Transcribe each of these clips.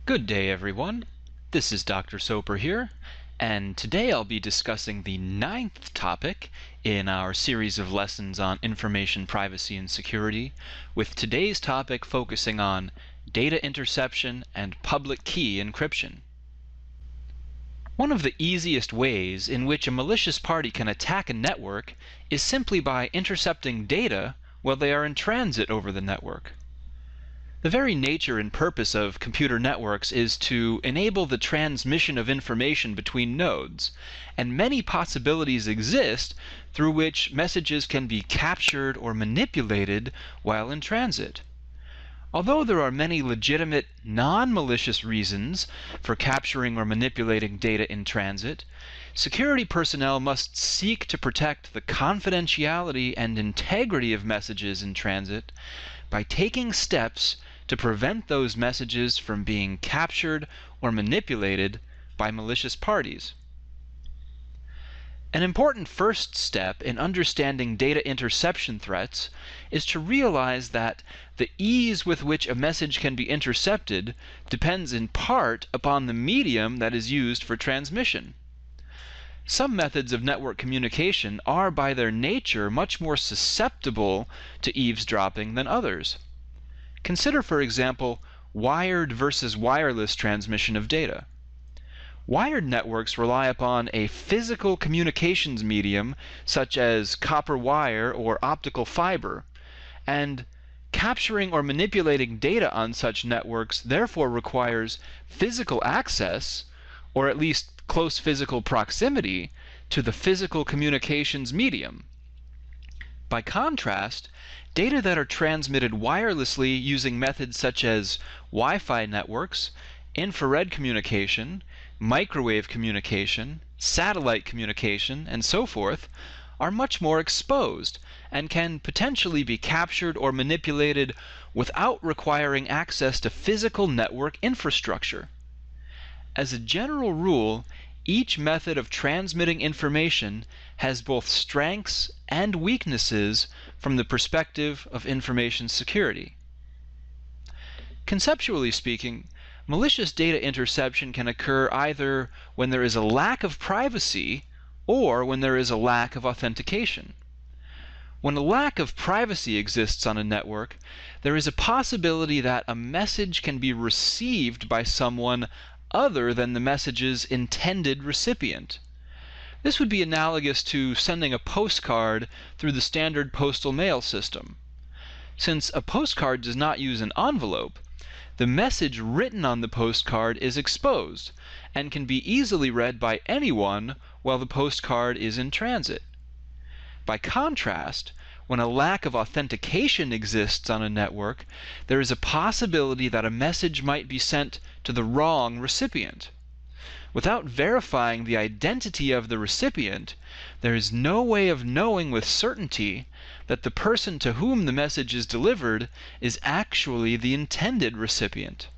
Good day, everyone. This is Dr. Soper here, and today I'll be discussing the 9th topic in our series of lessons on information privacy and security, with today's topic focusing on data interception and public key encryption. One of the easiest ways in which a malicious party can attack a network is simply by intercepting data while they are in transit over the network. The very nature and purpose of computer networks is to enable the transmission of information between nodes, and many possibilities exist through which messages can be captured or manipulated while in transit. Although there are many legitimate, non-malicious reasons for capturing or manipulating data in transit, security personnel must seek to protect the confidentiality and integrity of messages in transit by taking steps to prevent those messages from being captured or manipulated by malicious parties. An important first step in understanding data interception threats is to realize that the ease with which a message can be intercepted depends in part upon the medium that is used for transmission. Some methods of network communication are by their nature much more susceptible to eavesdropping than others. Consider, for example, wired versus wireless transmission of data. Wired networks rely upon a physical communications medium such as copper wire or optical fiber, and capturing or manipulating data on such networks therefore requires physical access, or at least close physical proximity, to the physical communications medium. By contrast, data that are transmitted wirelessly using methods such as Wi-Fi networks, infrared communication, microwave communication, satellite communication, and so forth, are much more exposed and can potentially be captured or manipulated without requiring access to physical network infrastructure. As a general rule, each method of transmitting information has both strengths and weaknesses from the perspective of information security. Conceptually speaking, malicious data interception can occur either when there is a lack of privacy or when there is a lack of authentication. When a lack of privacy exists on a network, there is a possibility that a message can be received by someone other than the message's intended recipient. This would be analogous to sending a postcard through the standard postal mail system. Since a postcard does not use an envelope, the message written on the postcard is exposed and can be easily read by anyone while the postcard is in transit. By contrast, when a lack of authentication exists on a network, there is a possibility that a message might be sent to the wrong recipient. Without verifying the identity of the recipient, there is no way of knowing with certainty that the person to whom the message is delivered is actually the intended recipient.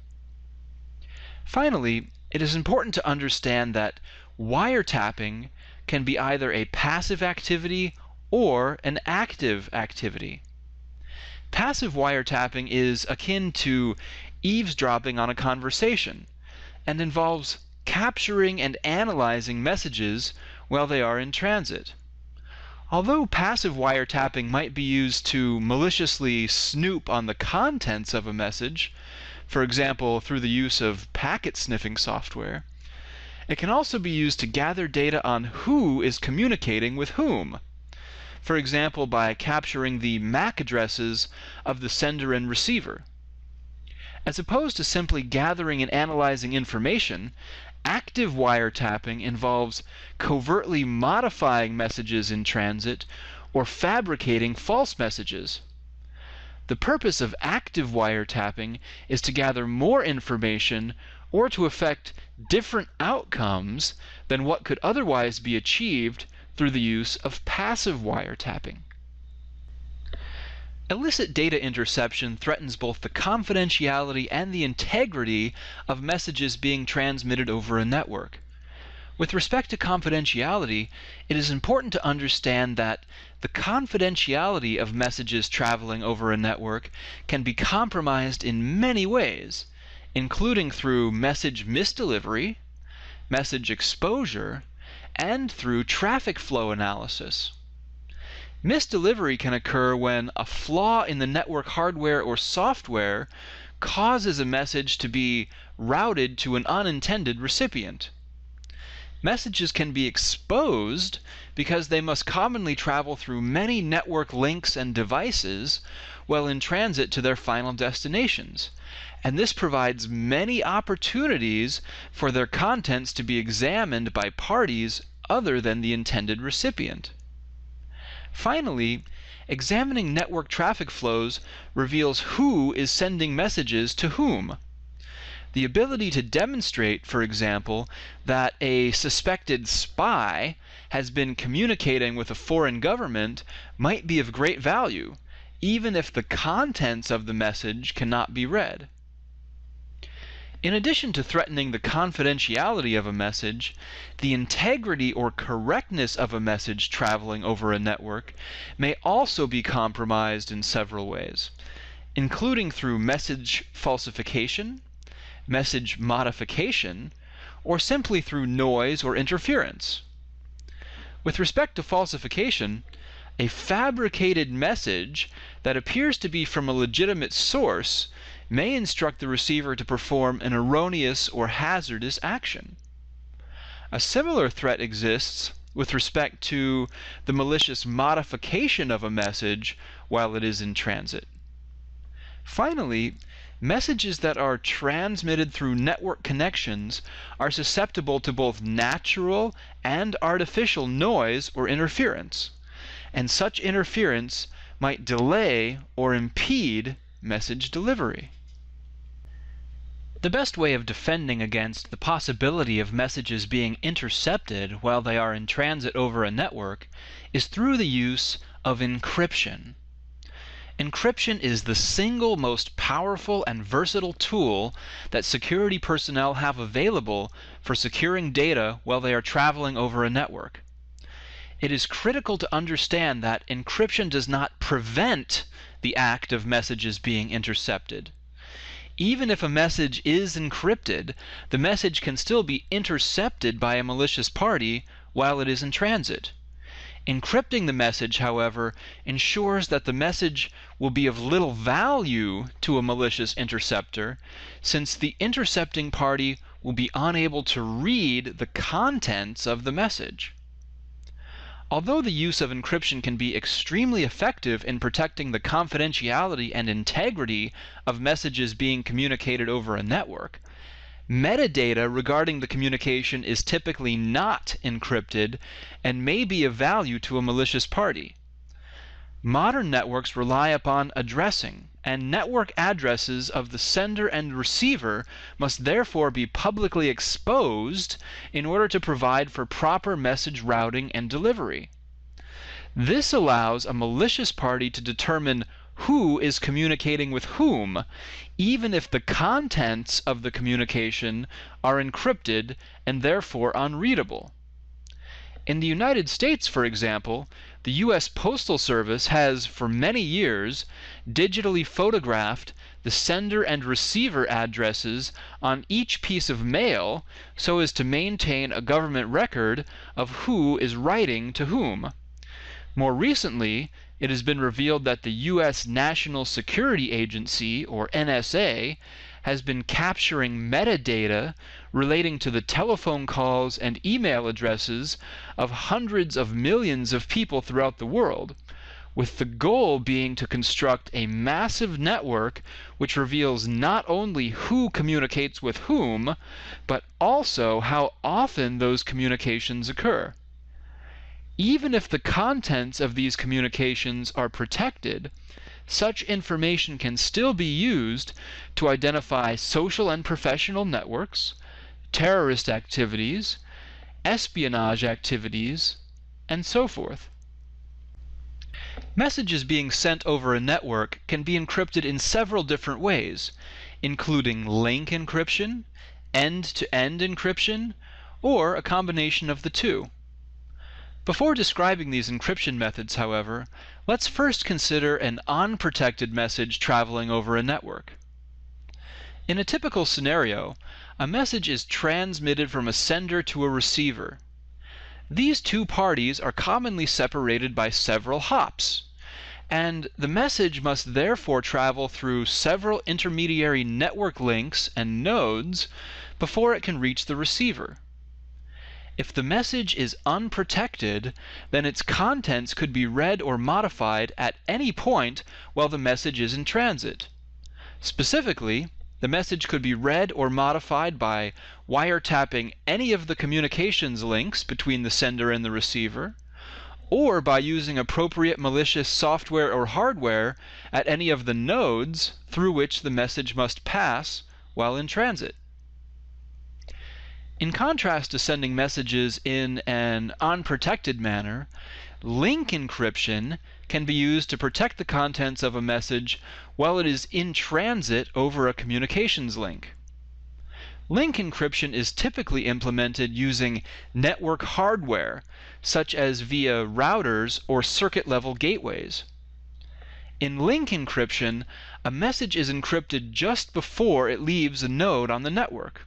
Finally, it is important to understand that wiretapping can be either a passive activity or an active activity. Passive wiretapping is akin to eavesdropping on a conversation and involves capturing and analyzing messages while they are in transit. Although passive wiretapping might be used to maliciously snoop on the contents of a message, for example through the use of packet sniffing software, it can also be used to gather data on who is communicating with whom, for example by capturing the MAC addresses of the sender and receiver. As opposed to simply gathering and analyzing information, active wiretapping involves covertly modifying messages in transit or fabricating false messages. The purpose of active wiretapping is to gather more information or to effect different outcomes than what could otherwise be achieved through the use of passive wiretapping. Illicit data interception threatens both the confidentiality and the integrity of messages being transmitted over a network. With respect to confidentiality, it is important to understand that the confidentiality of messages traveling over a network can be compromised in many ways, including through message misdelivery, message exposure, and through traffic flow analysis. Misdelivery can occur when a flaw in the network hardware or software causes a message to be routed to an unintended recipient. Messages can be exposed because they must commonly travel through many network links and devices while in transit to their final destinations, and this provides many opportunities for their contents to be examined by parties other than the intended recipient. Finally, examining network traffic flows reveals who is sending messages to whom. The ability to demonstrate, for example, that a suspected spy has been communicating with a foreign government might be of great value, even if the contents of the message cannot be read. In addition to threatening the confidentiality of a message, the integrity or correctness of a message traveling over a network may also be compromised in several ways, including through message falsification, message modification, or simply through noise or interference. With respect to falsification, a fabricated message that appears to be from a legitimate source may instruct the receiver to perform an erroneous or hazardous action. A similar threat exists with respect to the malicious modification of a message while it is in transit. Finally, messages that are transmitted through network connections are susceptible to both natural and artificial noise or interference, and such interference might delay or impede message delivery. The best way of defending against the possibility of messages being intercepted while they are in transit over a network is through the use of encryption. Encryption is the single most powerful and versatile tool that security personnel have available for securing data while they are traveling over a network. It is critical to understand that encryption does not prevent the act of messages being intercepted. Even if a message is encrypted, the message can still be intercepted by a malicious party while it is in transit. Encrypting the message, however, ensures that the message will be of little value to a malicious interceptor, since the intercepting party will be unable to read the contents of the message. Although the use of encryption can be extremely effective in protecting the confidentiality and integrity of messages being communicated over a network, metadata regarding the communication is typically not encrypted and may be of value to a malicious party. Modern networks rely upon addressing, and network addresses of the sender and receiver must therefore be publicly exposed in order to provide for proper message routing and delivery. This allows a malicious party to determine who is communicating with whom, even if the contents of the communication are encrypted and therefore unreadable. In the United States, for example, the U.S. Postal Service has, for many years, digitally photographed the sender and receiver addresses on each piece of mail so as to maintain a government record of who is writing to whom. More recently, it has been revealed that the U.S. National Security Agency, or NSA, has been capturing metadata relating to the telephone calls and email addresses of hundreds of millions of people throughout the world, with the goal being to construct a massive network which reveals not only who communicates with whom, but also how often those communications occur. Even if the contents of these communications are protected, such information can still be used to identify social and professional networks, terrorist activities, espionage activities, and so forth. Messages being sent over a network can be encrypted in several different ways, including link encryption, end-to-end encryption, or a combination of the two. Before describing these encryption methods, however, let's first consider an unprotected message traveling over a network. In a typical scenario, a message is transmitted from a sender to a receiver. These two parties are commonly separated by several hops, and the message must therefore travel through several intermediary network links and nodes before it can reach the receiver. If the message is unprotected, then its contents could be read or modified at any point while the message is in transit. Specifically, the message could be read or modified by wiretapping any of the communications links between the sender and the receiver, or by using appropriate malicious software or hardware at any of the nodes through which the message must pass while in transit. In contrast to sending messages in an unprotected manner, link encryption can be used to protect the contents of a message while it is in transit over a communications link. Link encryption is typically implemented using network hardware, such as via routers or circuit-level gateways. In link encryption, a message is encrypted just before it leaves a node on the network.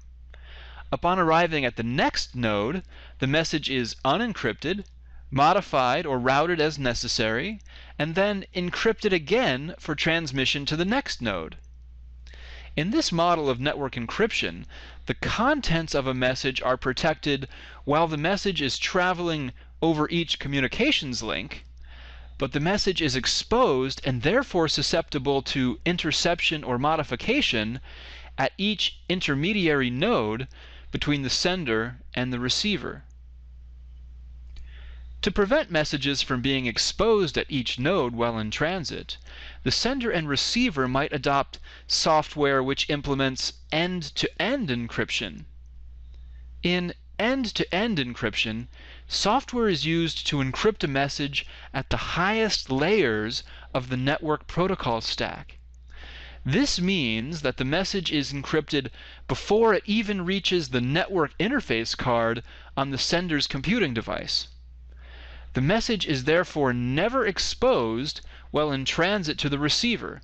Upon arriving at the next node, the message is unencrypted, modified or routed as necessary, and then encrypted again for transmission to the next node. In this model of network encryption, the contents of a message are protected while the message is traveling over each communications link, but the message is exposed and therefore susceptible to interception or modification at each intermediary node between the sender and the receiver. To prevent messages from being exposed at each node while in transit, the sender and receiver might adopt software which implements end-to-end encryption. In end-to-end encryption, software is used to encrypt a message at the highest layers of the network protocol stack. This means that the message is encrypted before it even reaches the network interface card on the sender's computing device. The message is therefore never exposed while in transit to the receiver,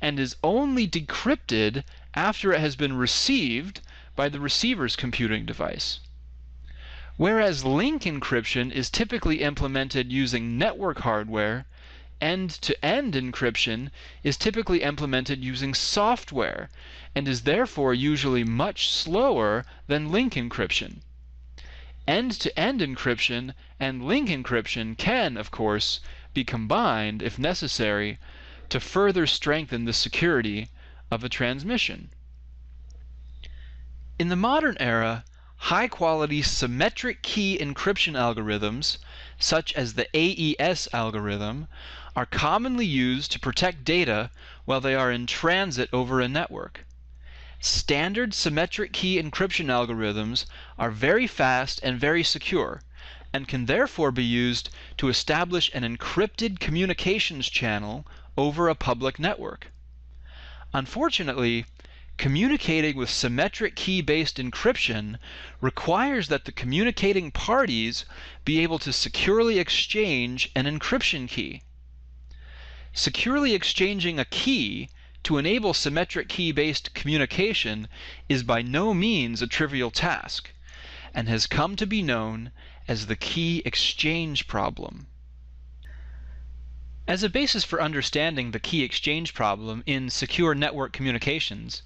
and is only decrypted after it has been received by the receiver's computing device. Whereas link encryption is typically implemented using network hardware, end-to-end encryption is typically implemented using software and is therefore usually much slower than link encryption. End-to-end encryption and link encryption can, of course, be combined if necessary to further strengthen the security of a transmission. In the modern era, high-quality symmetric key encryption algorithms, such as the AES algorithm, are commonly used to protect data while they are in transit over a network. Standard symmetric key encryption algorithms are very fast and very secure, and can therefore be used to establish an encrypted communications channel over a public network. Unfortunately, communicating with symmetric key-based encryption requires that the communicating parties be able to securely exchange an encryption key. Securely exchanging a key to enable symmetric key-based communication is by no means a trivial task, and has come to be known as the key exchange problem. As a basis for understanding the key exchange problem in secure network communications,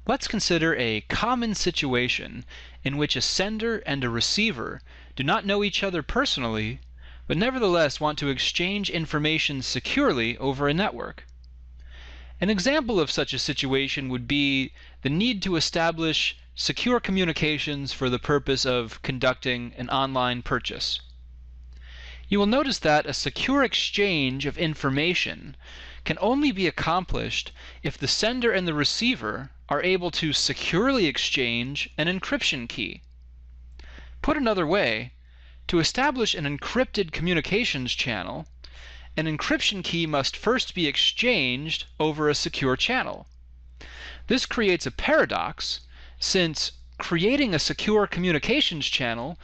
let's consider a common situation in which a sender and a receiver do not know each other personally, but nevertheless want to exchange information securely over a network. An example of such a situation would be the need to establish secure communications for the purpose of conducting an online purchase. You will notice that a secure exchange of information can only be accomplished if the sender and the receiver are able to securely exchange an encryption key. Put another way, to establish an encrypted communications channel, an encryption key must first be exchanged over a secure channel. This creates a paradox, since creating a secure communications channel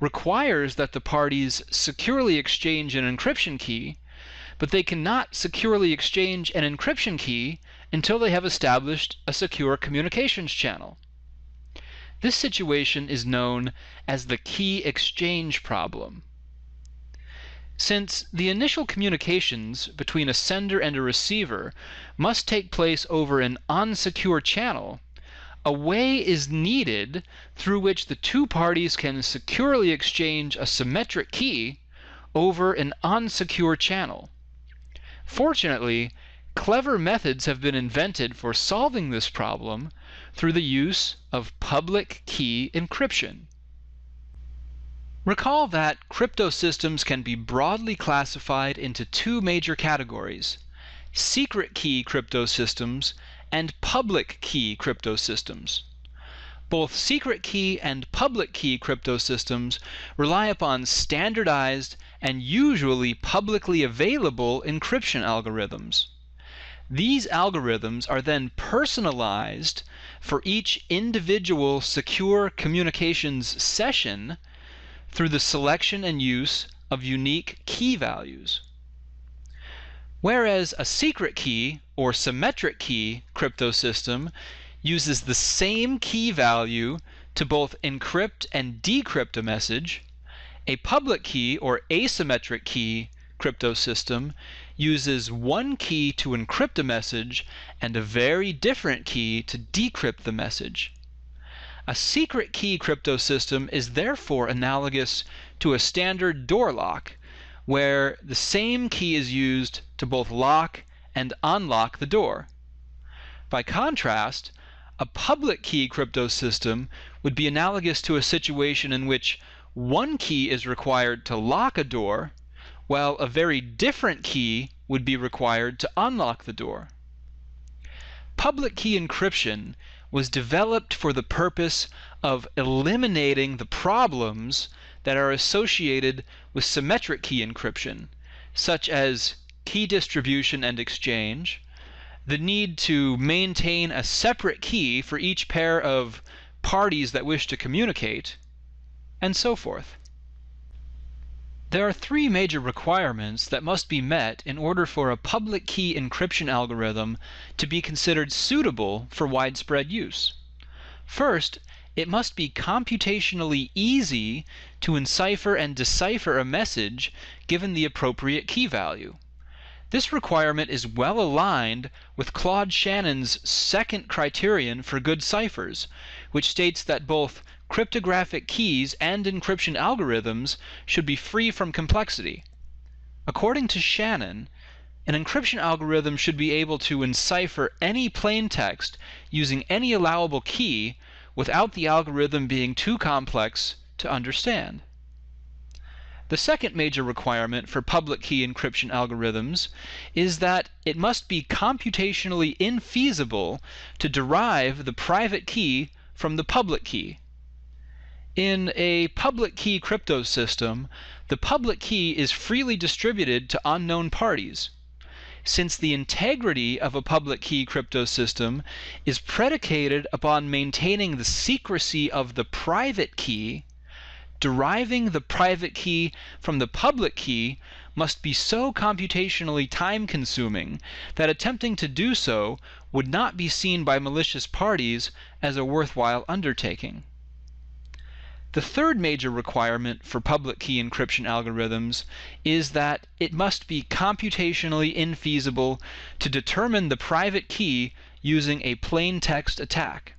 requires that the parties securely exchange an encryption key, but they cannot securely exchange an encryption key until they have established a secure communications channel. This situation is known as the key exchange problem. Since the initial communications between a sender and a receiver must take place over an unsecure channel, a way is needed through which the two parties can securely exchange a symmetric key over an unsecure channel. Fortunately, clever methods have been invented for solving this problem through the use of public key encryption. Recall that crypto systems can be broadly classified into two major categories: secret key crypto systems and public key crypto systems. Both secret key and public key crypto systems rely upon standardized and usually publicly available encryption algorithms. These algorithms are then personalized for each individual secure communications session through the selection and use of unique key values. Whereas a secret key or symmetric key crypto system uses the same key value to both encrypt and decrypt a message, a public key or asymmetric key crypto system uses one key to encrypt a message and a very different key to decrypt the message. A secret key crypto system is therefore analogous to a standard door lock, where the same key is used to both lock and unlock the door. By contrast, a public key crypto system would be analogous to a situation in which one key is required to lock a door, while a very different key would be required to unlock the door. Public key encryption was developed for the purpose of eliminating the problems that are associated with symmetric key encryption, such as key distribution and exchange, the need to maintain a separate key for each pair of parties that wish to communicate, and so forth. There are three major requirements that must be met in order for a public key encryption algorithm to be considered suitable for widespread use. First, it must be computationally easy to encipher and decipher a message given the appropriate key value. This requirement is well aligned with Claude Shannon's second criterion for good ciphers, which states that both cryptographic keys and encryption algorithms should be free from complexity. According to Shannon, an encryption algorithm should be able to encipher any plain text using any allowable key without the algorithm being too complex to understand. The second major requirement for public key encryption algorithms is that it must be computationally infeasible to derive the private key from the public key. In a public key crypto system, the public key is freely distributed to unknown parties. Since the integrity of a public key crypto system is predicated upon maintaining the secrecy of the private key, deriving the private key from the public key must be so computationally time-consuming that attempting to do so would not be seen by malicious parties as a worthwhile undertaking. The third major requirement for public key encryption algorithms is that it must be computationally infeasible to determine the private key using a plain text attack.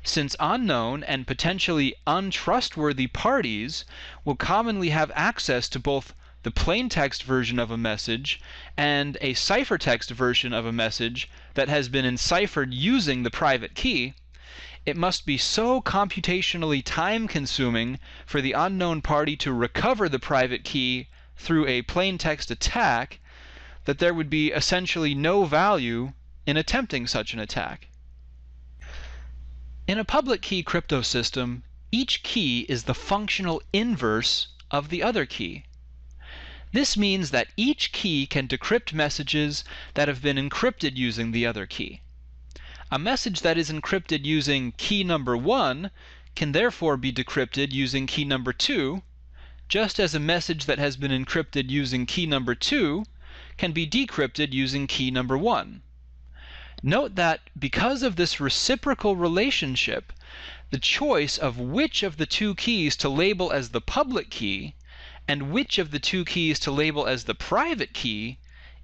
Since unknown and potentially untrustworthy parties will commonly have access to both the plain text version of a message and a ciphertext version of a message that has been enciphered using the private key, it must be so computationally time-consuming for the unknown party to recover the private key through a plain text attack that there would be essentially no value in attempting such an attack. In a public key crypto system, each key is the functional inverse of the other key. This means that each key can decrypt messages that have been encrypted using the other key. A message that is encrypted using key number 1 can therefore be decrypted using key number 2, just as a message that has been encrypted using key number 2 can be decrypted using key number 1. Note that because of this reciprocal relationship, the choice of which of the two keys to label as the public key and which of the two keys to label as the private key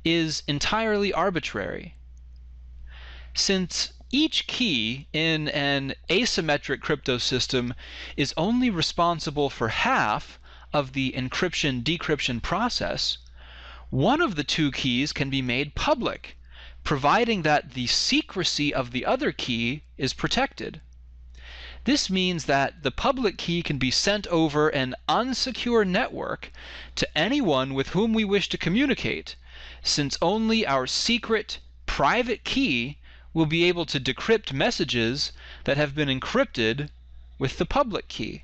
is entirely arbitrary. Since each key in an asymmetric crypto system is only responsible for half of the encryption-decryption process, one of the two keys can be made public, providing that the secrecy of the other key is protected. This means that the public key can be sent over an unsecure network to anyone with whom we wish to communicate, since only our secret, private key will be able to decrypt messages that have been encrypted with the public key.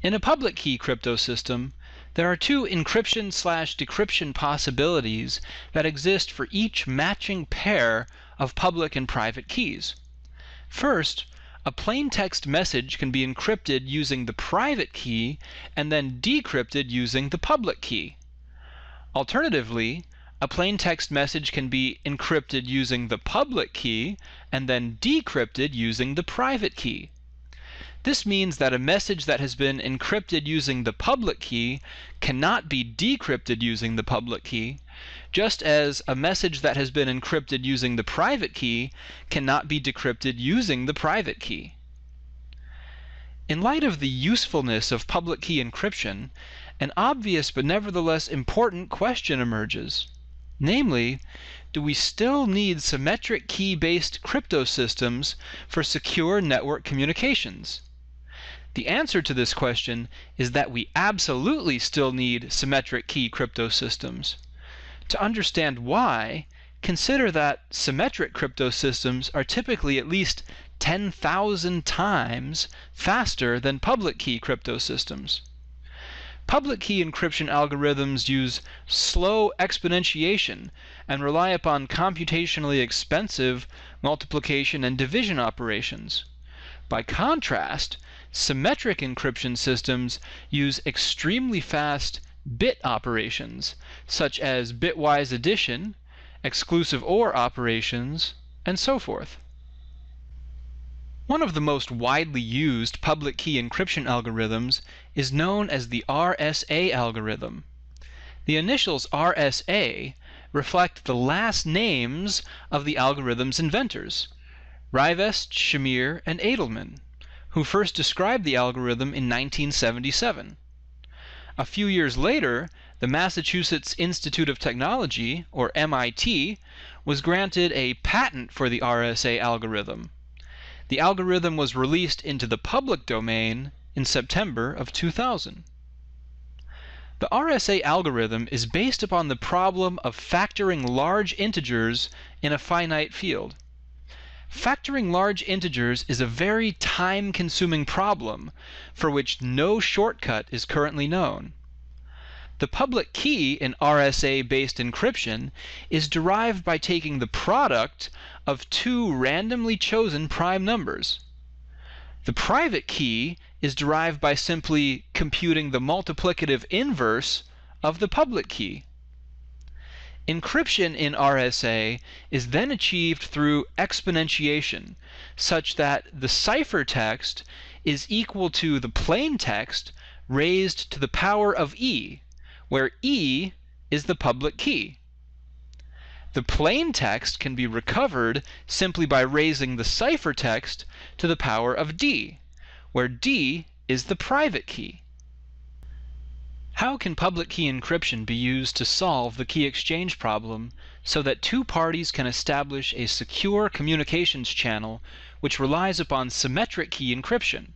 In a public key crypto system, there are two encryption/decryption possibilities that exist for each matching pair of public and private keys. First, a plain text message can be encrypted using the private key and then decrypted using the public key. Alternatively, a plain text message can be encrypted using the public key and then decrypted using the private key. This means that a message that has been encrypted using the public key cannot be decrypted using the public key, just as a message that has been encrypted using the private key cannot be decrypted using the private key. In light of the usefulness of public key encryption, an obvious but nevertheless important question emerges. Namely, do we still need symmetric key-based crypto systems for secure network communications? The answer to this question is that we absolutely still need symmetric key crypto systems. To understand why, consider that symmetric crypto systems are typically at least 10,000 times faster than public key crypto systems. Public key encryption algorithms use slow exponentiation and rely upon computationally expensive multiplication and division operations. By contrast, symmetric encryption systems use extremely fast bit operations, such as bitwise addition, exclusive OR operations, and so forth. One of the most widely used public key encryption algorithms is known as the RSA algorithm. The initials RSA reflect the last names of the algorithm's inventors, Rivest, Shamir, and Edelman, who first described the algorithm in 1977. A few years later, the Massachusetts Institute of Technology, or MIT, was granted a patent for the RSA algorithm. The algorithm was released into the public domain in September of 2000. The RSA algorithm is based upon the problem of factoring large integers in a finite field. Factoring large integers is a very time-consuming problem for which no shortcut is currently known. The public key in RSA-based encryption is derived by taking the product of two randomly chosen prime numbers. The private key is derived by simply computing the multiplicative inverse of the public key. Encryption in RSA is then achieved through exponentiation, such that the ciphertext is equal to the plain text raised to the power of e, where e is the public key. The plain text can be recovered simply by raising the ciphertext to the power of d, where d is the private key. How can public key encryption be used to solve the key exchange problem so that two parties can establish a secure communications channel which relies upon symmetric key encryption?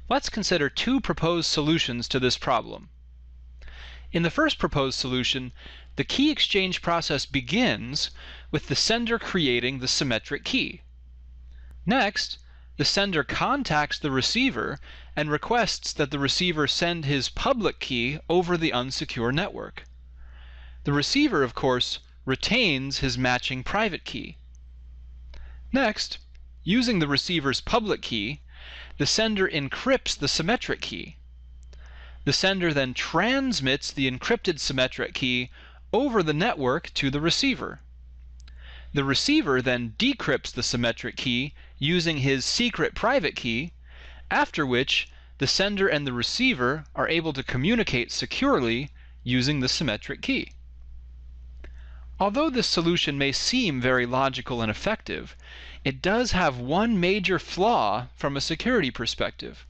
Let's consider two proposed solutions to this problem. In the first proposed solution, the key exchange process begins with the sender creating the symmetric key. Next, the sender contacts the receiver and requests that the receiver send his public key over the unsecure network. The receiver, of course, retains his matching private key. Next, using the receiver's public key, the sender encrypts the symmetric key. The sender then transmits the encrypted symmetric key over the network to the receiver. The receiver then decrypts the symmetric key using his secret private key, after which the sender and the receiver are able to communicate securely using the symmetric key. Although this solution may seem very logical and effective, it does have one major flaw from a security perspective.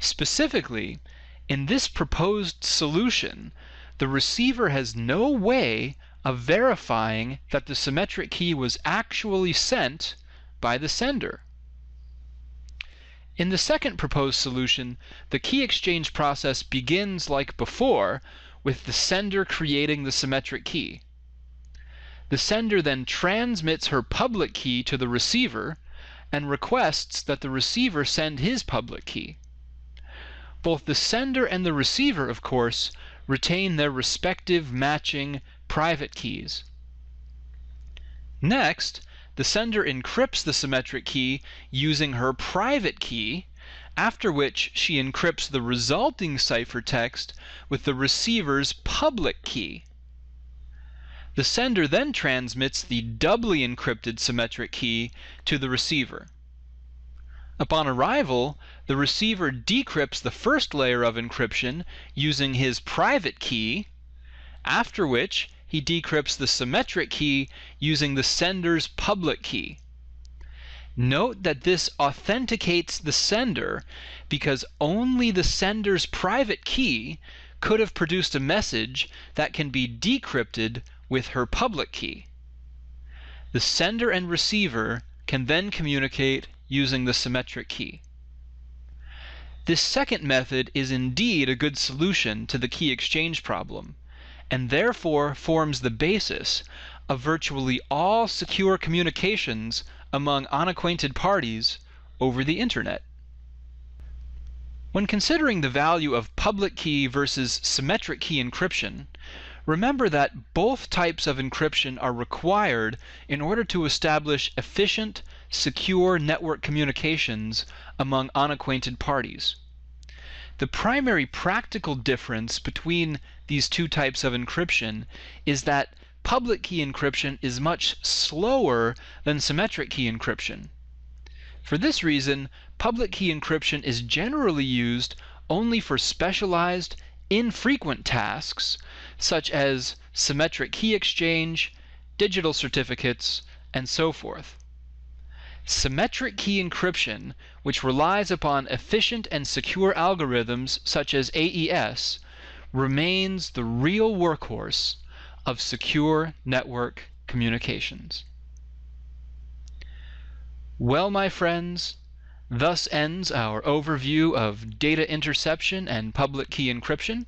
Specifically, in this proposed solution, the receiver has no way of verifying that the symmetric key was actually sent by the sender. In the second proposed solution, the key exchange process begins like before, with the sender creating the symmetric key. The sender then transmits her public key to the receiver and requests that the receiver send his public key. Both the sender and the receiver, of course, retain their respective matching private keys. Next, the sender encrypts the symmetric key using her private key, after which she encrypts the resulting ciphertext with the receiver's public key. The sender then transmits the doubly encrypted symmetric key to the receiver. Upon arrival, the receiver decrypts the first layer of encryption using his private key, after which he decrypts the symmetric key using the sender's public key. Note that this authenticates the sender because only the sender's private key could have produced a message that can be decrypted with her public key. The sender and receiver can then communicate using the symmetric key. This second method is indeed a good solution to the key exchange problem, and therefore forms the basis of virtually all secure communications among unacquainted parties over the Internet. When considering the value of public key versus symmetric key encryption, remember that both types of encryption are required in order to establish efficient, secure network communications among unacquainted parties. The primary practical difference between these two types of encryption is that public key encryption is much slower than symmetric key encryption. For this reason, public key encryption is generally used only for specialized, infrequent tasks such as symmetric key exchange, digital certificates, and so forth. Symmetric key encryption, which relies upon efficient and secure algorithms such as AES, remains the real workhorse of secure network communications. Well, my friends, thus ends our overview of data interception and public key encryption.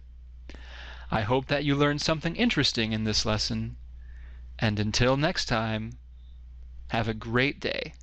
I hope that you learned something interesting in this lesson, and until next time, have a great day.